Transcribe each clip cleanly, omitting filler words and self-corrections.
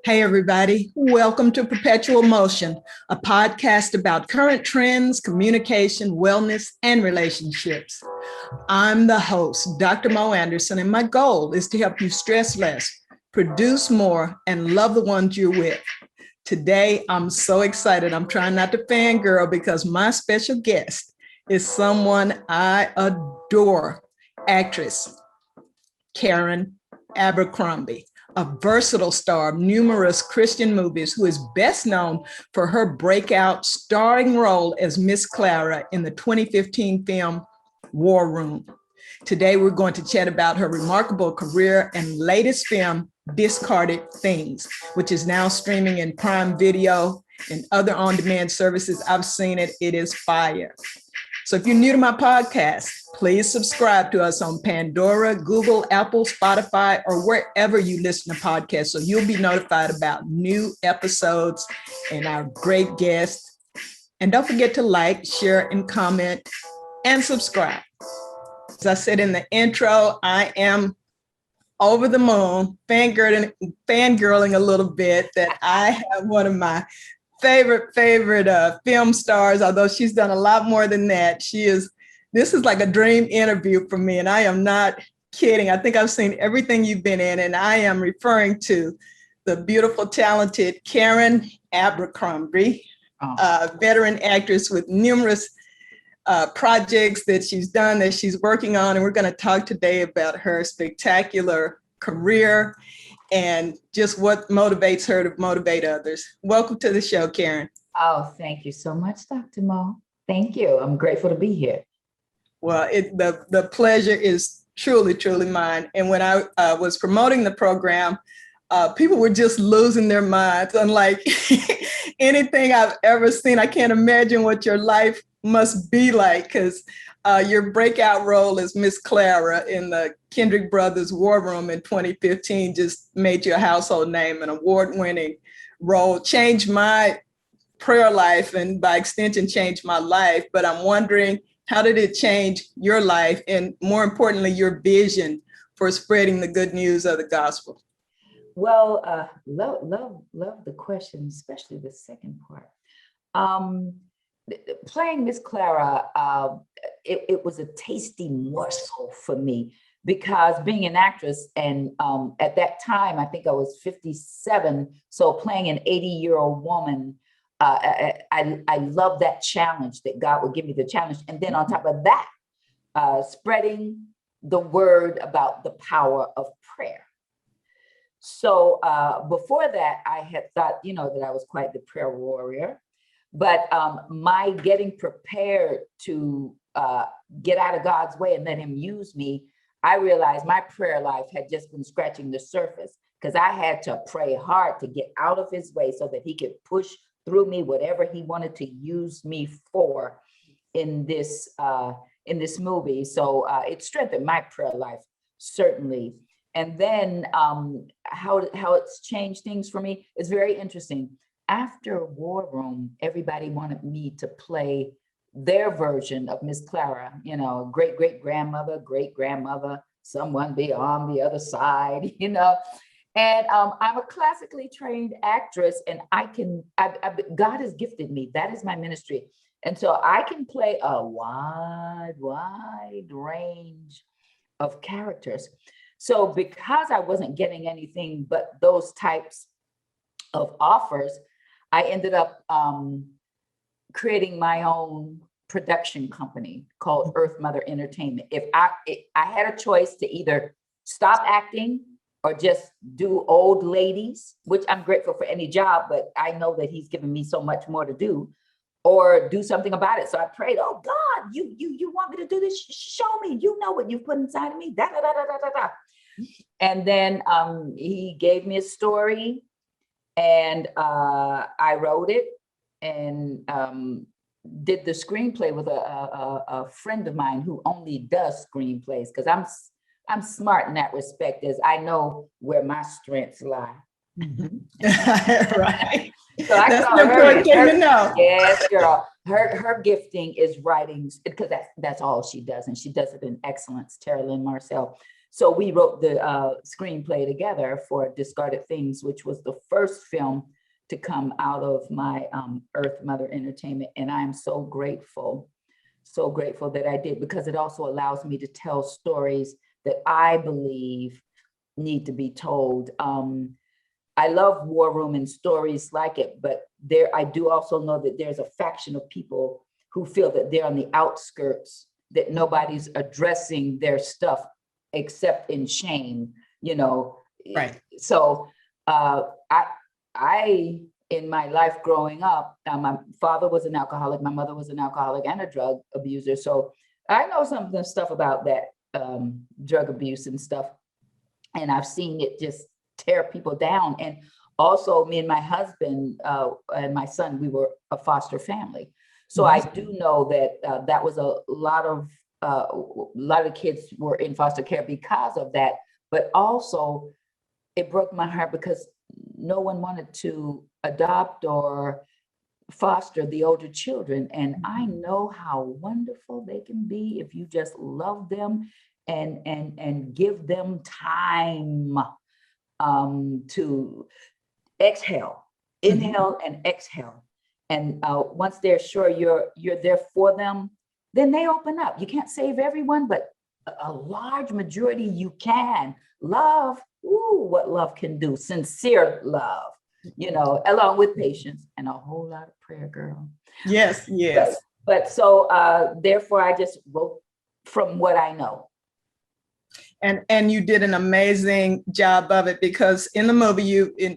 Hey, everybody. Welcome to Perpetual Motion, a podcast about current trends, communication, wellness, and relationships. I'm the host, Dr. Mo Anderson, and my goal is to help you stress less, produce more, and love the ones you're with. Today, I'm so excited. I'm trying not to fangirl because my special guest is someone I adore, actress Karen Abercrombie, a versatile star of numerous Christian movies who is best known for her breakout starring role as Miss Clara in the 2015 film War Room. Today, we're going to chat about her remarkable career and latest film, Discarded Things, which is now streaming in Prime Video and other on-demand services. I've seen it. It is fire. So if you're new to my podcast, please subscribe to us on Pandora, Google, Apple, Spotify, or wherever you listen to podcasts. So you'll be notified about new episodes and our great guests. And don't forget to like, share, and comment, and subscribe. As I said in the intro, I am over the moon, fangirling a little bit that I have one of my favorite film stars, although she's done a lot more than that. This is like a dream interview for me, and I am not kidding. I think I've seen everything you've been in, and I am referring to the beautiful, talented Karen Abercrombie, veteran actress with numerous projects that she's done, that she's working on, and we're going to talk today about her spectacular career and just what motivates her to motivate others. Welcome to the show, Karen. Oh, thank you so much, Dr. Mo. Thank you. I'm grateful to be here. Well, the pleasure is truly, truly mine. And when I was promoting the program, people were just losing their minds. Unlike anything I've ever seen, I can't imagine what your life must be like, because your breakout role as Miss Clara in the Kendrick Brothers War Room in 2015 just made you a household name, an award-winning role, changed my prayer life, and by extension, changed my life. But I'm wondering, how did it change your life, and more importantly, your vision for spreading the good news of the gospel? Well, love the question, especially the second part. Playing Miss Clara, it was a tasty morsel for me, because being an actress, and at that time, I think I was 57, so playing an 80-year-old woman, I love that challenge, that God would give me the challenge. And then on top of that, spreading the word about the power of prayer. So before that, I had thought, that I was quite the prayer warrior. But my getting prepared to get out of God's way and let him use me, I realized my prayer life had just been scratching the surface, because I had to pray hard to get out of his way so that he could push through me whatever he wanted to use me for in this movie. So it strengthened my prayer life, certainly. And then how it's changed things for me is very interesting. After War Room, everybody wanted me to play their version of Miss Clara, great-great-grandmother, great-grandmother, someone beyond the other side, And I'm a classically trained actress, and God has gifted me. That is my ministry. And so I can play a wide range of characters. So because I wasn't getting anything but those types of offers, I ended up creating my own production company called Earth Mother Entertainment. If I had a choice to either stop acting or just do old ladies, which I'm grateful for any job, but I know that he's given me so much more to do, or do something about it. So I prayed, oh God, you want me to do this? Show me, you know what you've put inside of me, da, da, da, da, da, da. And then he gave me a story, and I wrote it and did the screenplay with a friend of mine who only does screenplays, because I'm smart in that respect, as I know where my strengths lie. Right. So I That's an important thing to know. Yes, girl. Her gifting is writing, because that's all she does, and she does it in excellence. Tara Lynn Marcel. So we wrote the screenplay together for Discarded Things, which was the first film to come out of my Earth Mother Entertainment. And I'm so grateful that I did, because it also allows me to tell stories that I believe need to be told. I love War Room and stories like it, but I do also know that there's a faction of people who feel that they're on the outskirts, that nobody's addressing their stuff except in shame, you know. Right. So I in my life growing up, my father was an alcoholic, my mother was an alcoholic and a drug abuser. So I know some of the stuff about that drug abuse and stuff. And I've seen it just tear people down. And also me and my husband and my son, we were a foster family. So I do know that that was a lot of kids were in foster care because of that. But also it broke my heart because no one wanted to adopt or foster the older children. And I know how wonderful they can be if you just love them and give them time to exhale, inhale and exhale. And once they're sure you're there for them, then they open up. You can't save everyone, but a large majority you can. Love, ooh, what love can do. Sincere love, you know, along with patience and a whole lot of prayer, girl. Yes, yes. But so therefore I just wrote from what I know. And you did an amazing job of it, because in the movie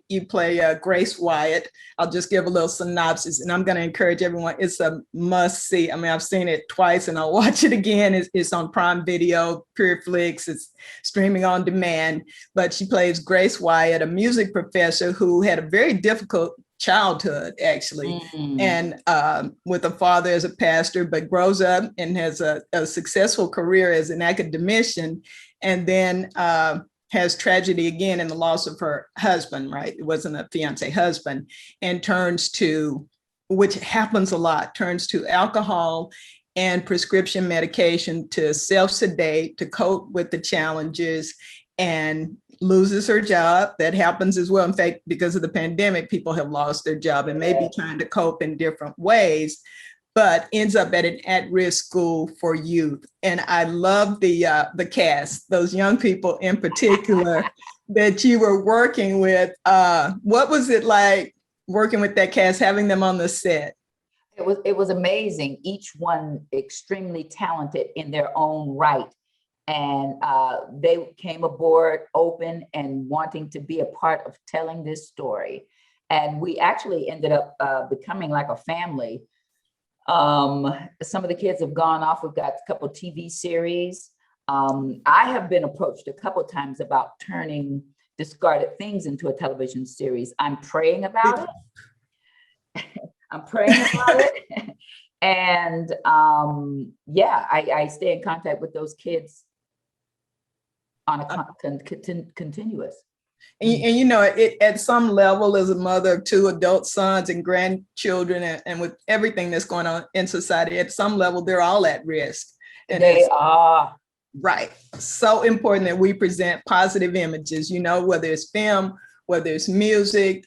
you play Grace Wyatt. I'll just give a little synopsis, and I'm going to encourage everyone. It's a must see. I mean, I've seen it twice and I'll watch it again. It's on Prime Video, PureFlix. It's streaming on demand. But she plays Grace Wyatt, a music professor who had a very difficult childhood, actually, and with a father as a pastor, but grows up and has a successful career as an academician. And then has tragedy again in the loss of her husband, right? It wasn't a fiance, husband, and turns to, which happens a lot, turns to alcohol and prescription medication to self-sedate, to cope with the challenges, and loses her job. That happens as well. In fact, because of the pandemic, people have lost their job and may be trying to cope in different ways, but ends up at an at-risk school for youth. And I love the cast, those young people in particular that you were working with. What was it like working with that cast, having them on the set? It was amazing. Each one extremely talented in their own right. And they came aboard open and wanting to be a part of telling this story. And we actually ended up becoming like a family. Some of the kids have gone off. We've got a couple TV series. I have been approached a couple times about turning Discarded Things into a television series. I'm praying about it. I'm praying about it. And yeah, I stay in contact with those kids on a continuous. And you know, at some level, as a mother of two adult sons and grandchildren, and with everything that's going on in society, at some level, they're all at risk. And they are. Right. So important that we present positive images, you know, whether it's film, whether it's music,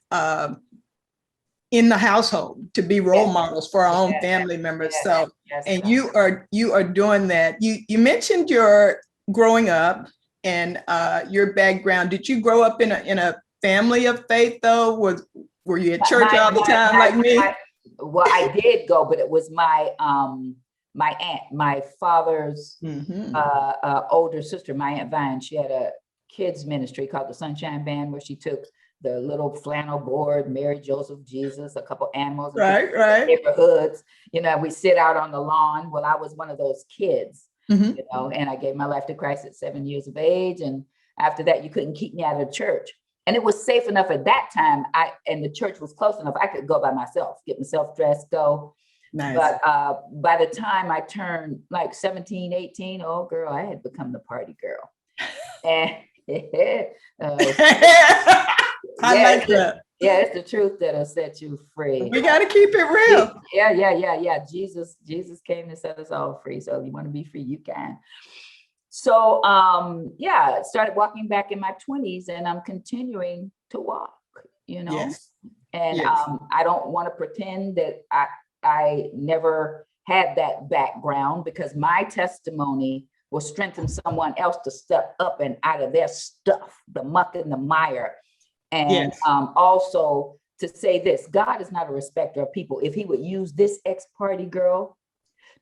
in the household, to be role models for our own family members. So, and you are doing that. You mentioned your growing up and your background. Did you grow up in a family of faith though? Were you at church all the time like me? Well, I did go, but it was my aunt, my father's older sister, my Aunt Vine. She had a kids ministry called the Sunshine Band, where she took the little flannel board, Mary, Joseph, Jesus, a couple animals, right. neighborhoods. You know, we sit out on the lawn. Well, I was one of those kids, you know, and I gave my life to Christ at 7 years of age. And after that, you couldn't keep me out of church. And it was safe enough at that time. And the church was close enough. I could go by myself, get myself dressed, go. Nice. But by the time I turned like 17, 18, oh girl, I had become the party girl. And I like that. Yeah, it's the truth that'll set you free. We got to keep it real. Yeah. Jesus came to set us all free. So if you want to be free, you can. So, yeah, started walking back in my 20s, and I'm continuing to walk, Yes. and Yes. I don't want to pretend that I never had that background, because my testimony will strengthen someone else to step up and out of their stuff, the muck and the mire. And Yes. also to say this: God is not a respecter of people. If he would use this ex-party girl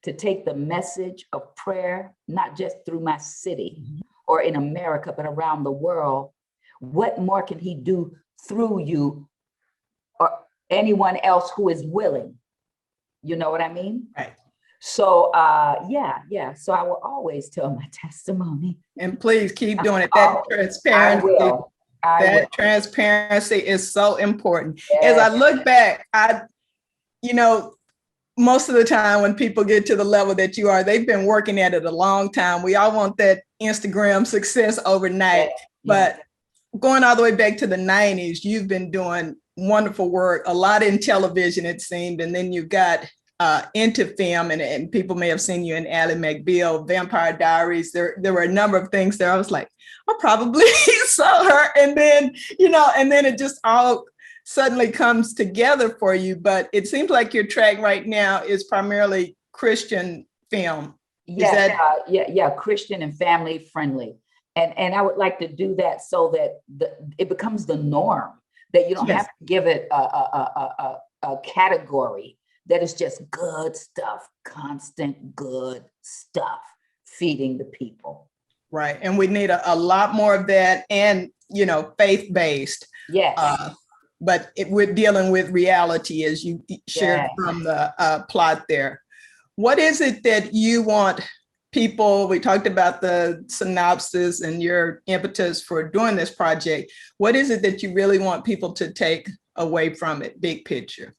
to take the message of prayer, not just through my city or in America, but around the world, what more can he do through you or anyone else who is willing? You know what I mean? Right. So yeah. So I will always tell my testimony. And please keep doing it. I will. That transparency is so important. As Yes. I look back, most of the time when people get to the level that you are, they've been working at it a long time. We all want that Instagram success overnight, but going all the way back to the 90s, you've been doing wonderful work, a lot in television, it seemed. And then you got into film, and people may have seen you in Ally McBeal, Vampire Diaries. There were a number of things there. I was like, I probably saw her. And then, and then it just all suddenly comes together for you. But it seems like your track right now is primarily Christian film. Yeah, Christian and family friendly. And I would like to do that so that it becomes the norm, that you don't have to give it a category, that is just good stuff, constant good stuff, feeding the people. Right. And we need a lot more of that, and, faith-based. Yes. But we're dealing with reality, as you shared from the plot there. What is it that you want people, we talked about the synopsis and your impetus for doing this project. What is it that you really want people to take away from it, big picture?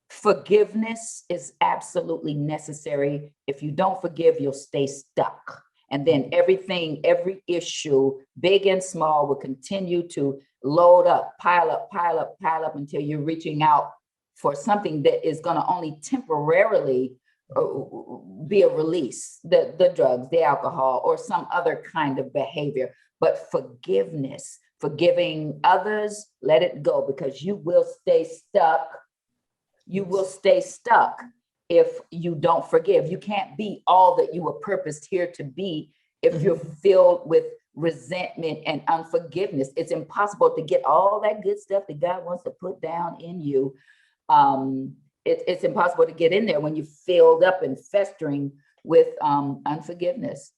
Forgiveness is absolutely necessary. If you don't forgive, you'll stay stuck. And then every issue, big and small, will continue to load up, pile up until you're reaching out for something that is going to only temporarily be a release, the drugs, the alcohol, or some other kind of behavior. But forgiveness, forgiving others, let it go, because you will stay stuck. You will stay stuck if you don't forgive. You can't be all that you were purposed here to be if you're filled with resentment and unforgiveness. It's impossible to get all that good stuff that God wants to put down in you. It's impossible to get in there when you're filled up and festering with unforgiveness.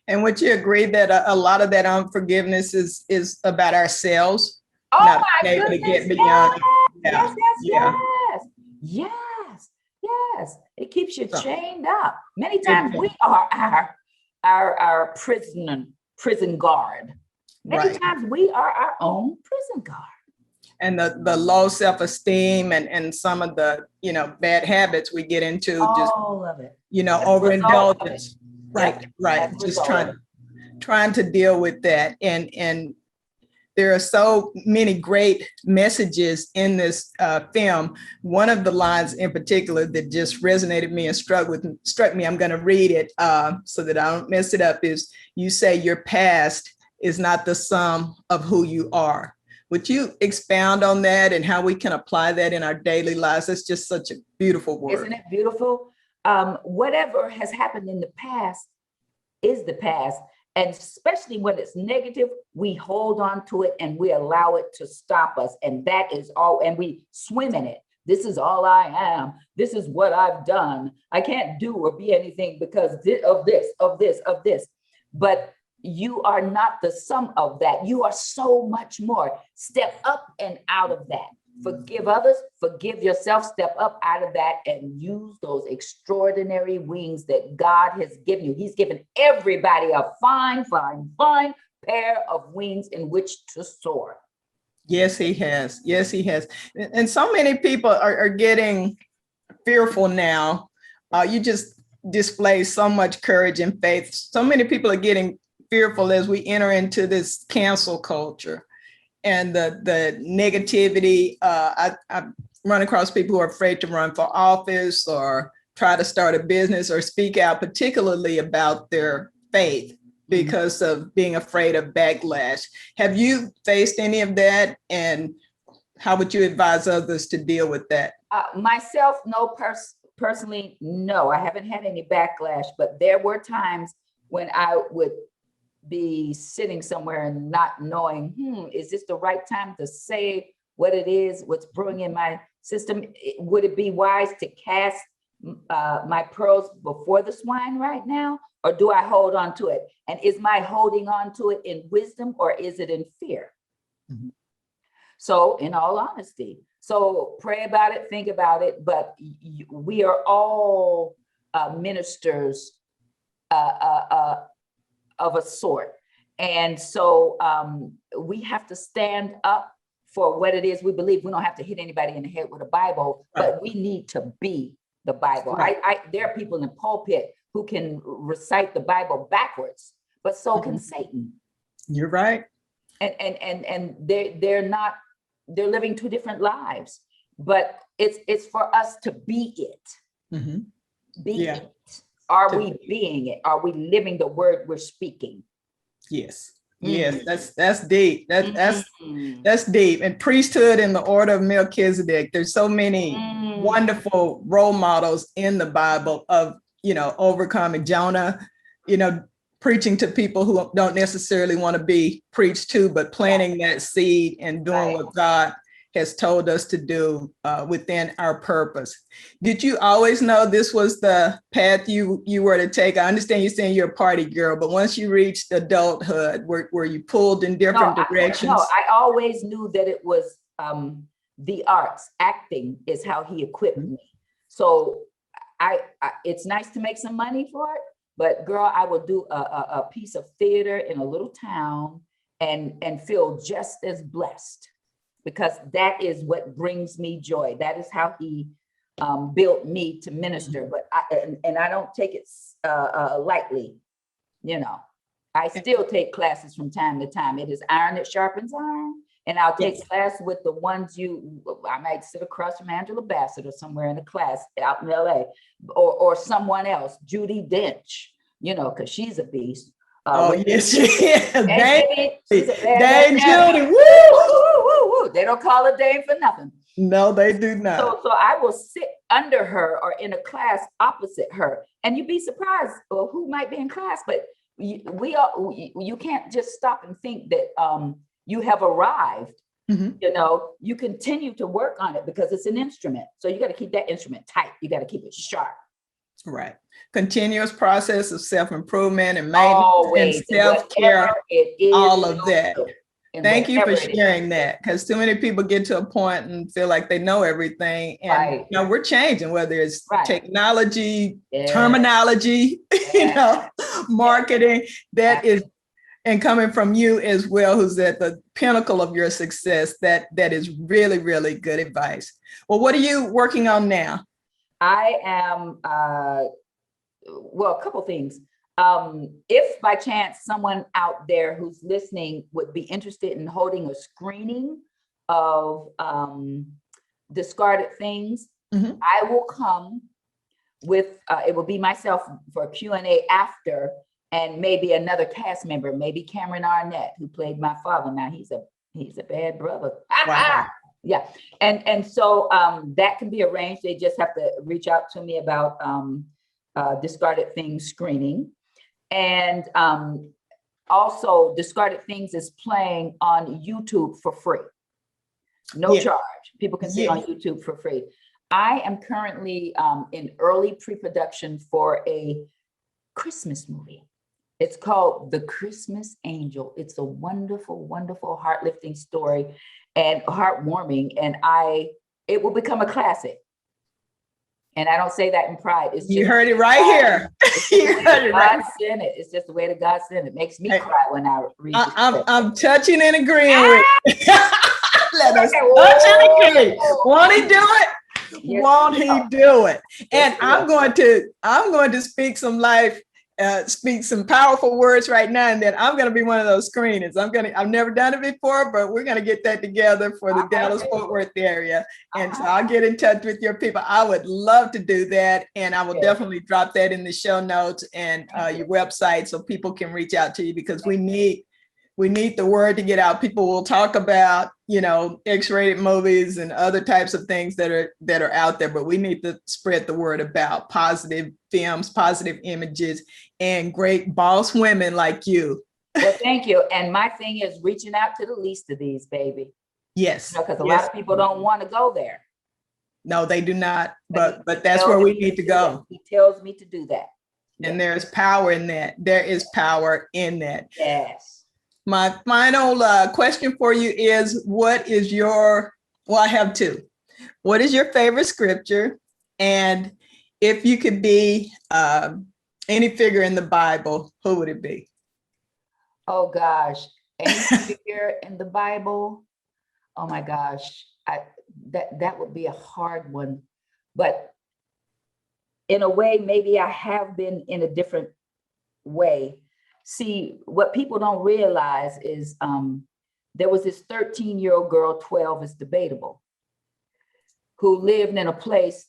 And would you agree that a lot of that unforgiveness is about ourselves? Oh, not my able goodness. to get beyond. Yes. It keeps you chained up. Many times we are our prison guard. Many times we are our own prison guard. And the low self-esteem and some of the, bad habits we get into, all of it. Overindulgence. Right. Just Result. trying to deal with that. And there are so many great messages in this film. One of the lines in particular that just resonated me and struck me, I'm going to read it so that I don't mess it up, is you say your past is not the sum of who you are. Would you expound on that and how we can apply that in our daily lives? That's just such a beautiful word. Isn't it beautiful? Whatever has happened in the past is the past. And especially when it's negative, we hold on to it and we allow it to stop us. And that is all. And we swim in it. This is all I am. This is what I've done. I can't do or be anything because of this. But you are not the sum of that. You are so much more. Step up and out of that. Forgive others, forgive yourself, step up out of that and use those extraordinary wings that God has given you. He's given everybody a fine pair of wings in which to soar. Yes, he has. And so many people are getting fearful now. You just display so much courage and faith. So many people are getting fearful as we enter into this cancel culture and the negativity. I've run across people who are afraid to run for office or try to start a business or speak out, particularly about their faith. because of being afraid of backlash. Have you faced any of that? And how would you advise others to deal with that? Myself, no, personally, no, I haven't had any backlash, but there were times when I would be sitting somewhere and not knowing, is this the right time to say what it is, what's brewing in my system? Would it be wise to cast my pearls before the swine right now? Or do I hold on to it? And is my holding on to it in wisdom or is it in fear? Mm-hmm. So in all honesty, so pray about it, think about it, but we are all ministers of a sort. And so we have to stand up for what it is we believe. We don't have to hit anybody in the head with a Bible, but we need to be the Bible. There are people in the pulpit who can recite the Bible backwards, but so can Satan. You're right. And they're living two different lives, but it's for us to be it. Mm-hmm. Be it. Are we being it? Are we living the word we're speaking? Yes. Yes, that's deep. That's deep. And priesthood in the order of Melchizedek. There's so many wonderful role models in the Bible of, overcoming Jonah, preaching to people who don't necessarily want to be preached to, but planting that seed and doing what God has told us to do within our purpose. Did you always know this was the path you were to take? I understand you're saying you're a party girl, but once you reached adulthood, were you pulled in different directions? I always knew that it was the arts. Acting is how he equipped me. So I it's nice to make some money for it, but girl, I will do a piece of theater in a little town and feel just as blessed, because that is what brings me joy. That is how he built me to minister. But I don't take it lightly. I still take classes from time to time. It is iron that sharpens iron. And I'll take class with the ones I might sit across from Angela Bassett or somewhere in a class out in LA, or someone else, Judi Dench, because she's a beast. Yes, she is. Dame Judi, woo! They don't call her Dame for nothing. No, they do not. So I will sit under her or in a class opposite her, and you'd be surprised who might be in class. But you can't just stop and think that you have arrived. You continue to work on it because it's an instrument. So you got to keep that instrument tight. You got to keep it sharp. Right. Continuous process of self-improvement and maintenance and self-care, all of that. Thank you for sharing that, because too many people get to a point and feel like they know everything. And we're changing, whether it's technology, terminology, marketing, that is, and coming from you as well, who's at the pinnacle of your success, that is really, really good advice. Well, what are you working on now? I am, a couple things. If by chance someone out there who's listening would be interested in holding a screening of discarded things, I will come with, it will be myself for a Q&A after, and maybe another cast member, maybe Cameron Arnett, who played my father. Now he's a bad brother. Wow. Yeah. And so that can be arranged. They just have to reach out to me about discarded things screening. And also Discarded Things is playing on YouTube for free. No charge. People can see it on YouTube for free. I am currently in early pre-production for a Christmas movie. It's called The Christmas Angel. It's a wonderful, wonderful, heart-lifting story and heartwarming. And it will become a classic. And I don't say that in pride. It's just, you heard it right here. You heard it right. Sent it. It's just the way that God sent it. It makes me cry when I read it. I'm touching and agreeing with it. Let us touch and agree. Won't he do it? Yes, won't he do it? And I'm going to speak some life speak some powerful words right now, and then I'm going to be one of those screeners. I've never done it before, but we're going to get that together for the Dallas-Fort Worth area. And so I'll get in touch with your people. I would love to do that. And I will definitely drop that in the show notes and your website so people can reach out to you, because we need the word to get out. People will talk about, X-rated movies and other types of things that are out there, but we need to spread the word about positive films, positive images, and great boss women like you. Well, thank you. And my thing is reaching out to the least of these, baby. Yes. Because a lot of people don't want to go there. No, they do not. But that's where we need to go. He tells me to do that. And there's power in that. There is power in that. Yes. My final question for you is, I have two. What is your favorite scripture? And if you could be any figure in the Bible, who would it be? Oh gosh, any figure in the Bible? Oh my gosh, that would be a hard one. But in a way, maybe I have been in a different way. See, what people don't realize is there was this 13-year-old girl, 12 is debatable, who lived in a place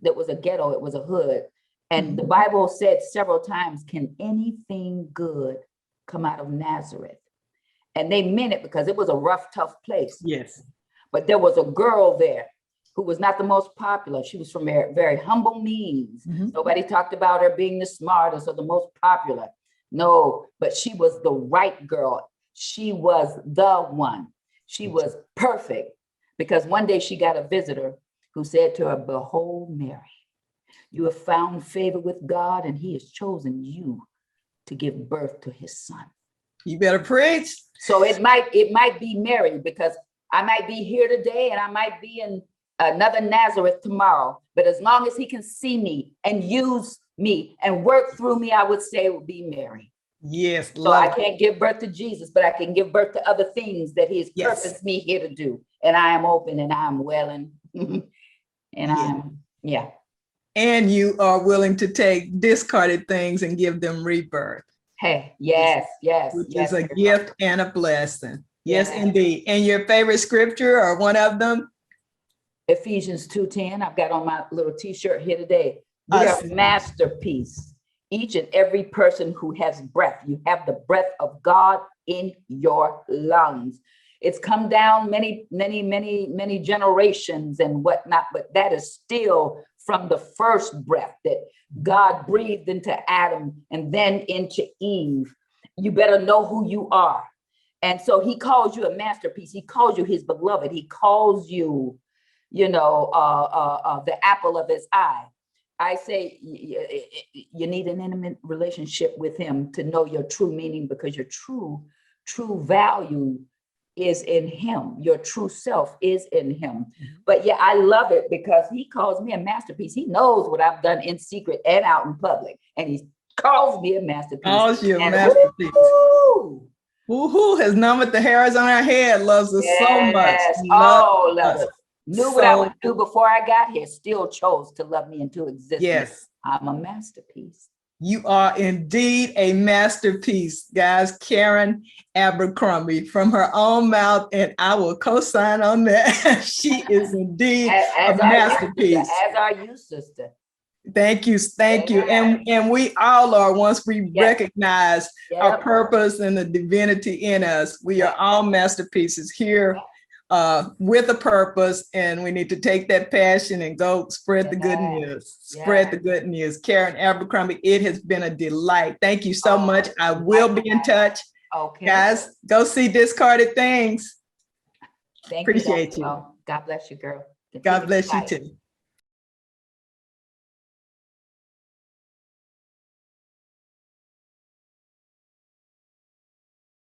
that was a ghetto, it was a hood. And the Bible said several times, can anything good come out of Nazareth? And they meant it because it was a rough, tough place. Yes. But there was a girl there who was not the most popular. She was from very, very humble means. Nobody talked about her being the smartest or the most popular. No, but she was the right girl. She was the one. She was perfect, because one day she got a visitor who said to her, behold, Mary, you have found favor with God, and he has chosen you to give birth to his son. You better preach. So it might be Mary, because I might be here today and I might be in another Nazareth tomorrow. But as long as he can see me and use me and work through me, I would say it would be Mary. Yes. So I can't give birth to Jesus, but I can give birth to other things that he has purposed me here to do. And I am open and I am willing. And And you are willing to take discarded things and give them rebirth. Hey, yes. Which is a gift and a blessing. Yes, indeed. And your favorite scripture, or one of them? Ephesians 2:10. I've got on my little t-shirt here today. We are a masterpiece. Each and every person who has breath, you have the breath of God in your lungs. It's come down many generations and whatnot, but that is still from the first breath that God breathed into Adam and then into Eve. You better know who you are. And so he calls you a masterpiece. He calls you his beloved. He calls you, the apple of his eye. I say you need an intimate relationship with him to know your true meaning, because your true value is in him. Your true self is in him. But yeah, I love it because he calls me a masterpiece. He knows what I've done in secret and out in public. And he calls me a masterpiece. Calls you a masterpiece. Who has numbered the hairs on our head, loves us so much. Love us. Knew what I would do before I got here, still chose to love me into existence. Yes. I'm a masterpiece. You are indeed a masterpiece, guys. Karen Abercrombie, from her own mouth, and I will co-sign on that. She is indeed a masterpiece. As are you, sister. Thank you. And we all are, once we recognize our purpose and the divinity in us. We are all masterpieces here with a purpose, and we need to take that passion and go spread the good news. Spread the good news. Karen Abercrombie, it has been a delight. Thank you so much. I will be in touch. Okay. Guys, go see Discarded Things. Thank Appreciate you. God bless you, girl. God bless you too.